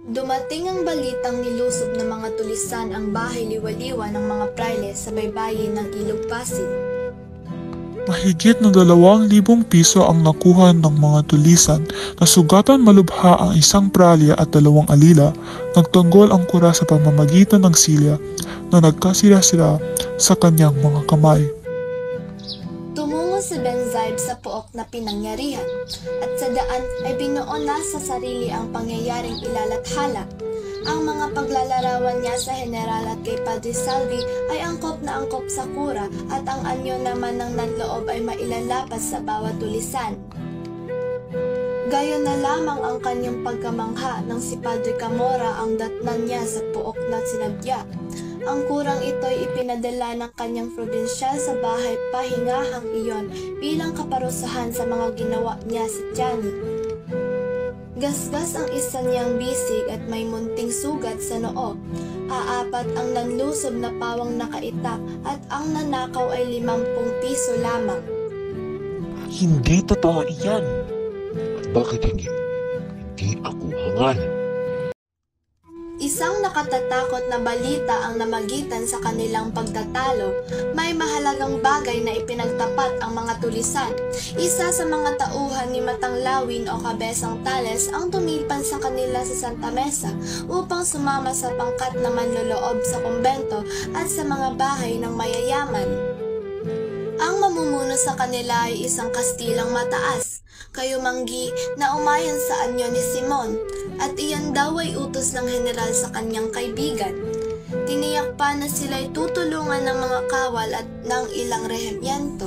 Dumating ang balitang nilusob ng mga tulisan ang bahay liwaliwa ng mga prayle sa baybayin ng Ilog Pasig. Mahigit na 2,000 piso ang nakuha ng mga tulisan na sugatan malubha ang isang pralya at 2 alila. Nagtanggol ang kura sa pamamagitan ng silya na nagkasira-sira sa kanyang mga kamay. Tumungo si Benzaib sa pook na pinangyarihan at sa daan ay binuo na sa sarili ang pangyayaring ilalathala. Ang mga paglalarawan niya sa General at kay Padre Salvi ay angkop na angkop sa kura at ang anyo naman ng nanloob ay mailalapas sa bawat tulisan. Gayon na lamang ang kanyang pagkamangha nang si Padre Camora ang datnan niya sa puok na sinadya. Ang kurang ito'y ipinadala ng kanyang probinsyal sa bahay pahingahang iyon bilang kaparusahan sa mga ginawa niya sa Tiani. Gasgas ang isa niyang bisig at may munting sugat sa noo. Aapat ang nanlusob na pawang nakaitak at ang nanakaw ay 50 piso lamang. Hindi totoo iyan. At bakit hindi? Hindi ako hangal. Isang nakatatakot na balita ang namagitan sa kanilang pagtatalo. May mahalagang bagay na ipinagtapat ang mga tulisan. Isa sa mga tauhan ni Matanglawin o Kabesang Tales ang tumilpan sa kanila sa Santa Mesa upang sumama sa pangkat na manloloob sa kumbento at sa mga bahay ng mayayaman. Ang mamumuno sa kanila ay isang Kastilang mataas, kayumanggi na umayon sa anyo ni Simon, at iyan daw ay utos ng general sa kanyang kaibigan. Tiniyak pa na sila'y tutulungan ng mga kawal at ng ilang rehimyento.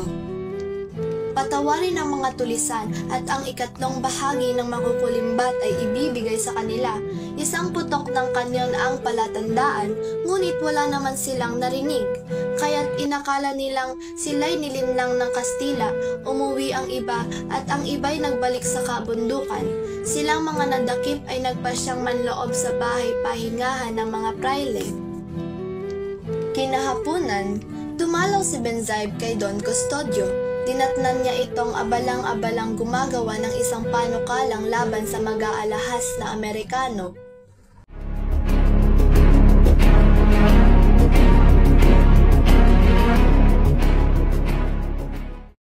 Patawarin ang mga tulisan at ang ikatlong bahagi ng makukulimbat ay ibibigay sa kanila. Isang putok ng kanyon ang palatandaan, ngunit wala naman silang narinig. Kaya't inakala nilang sila'y nilinlang ng Kastila, umuwi ang iba at ang iba'y nagbalik sa kabundukan. Silang mga nadakip ay nagpasyang manloob sa bahay pahingahan ng mga prayle. Kinahapunan, dumalaw si Benzaib kay Don Custodio. Dinatnan niya itong abalang-abalang gumagawa ng isang panukalang laban sa mag-aalahas na Amerikano.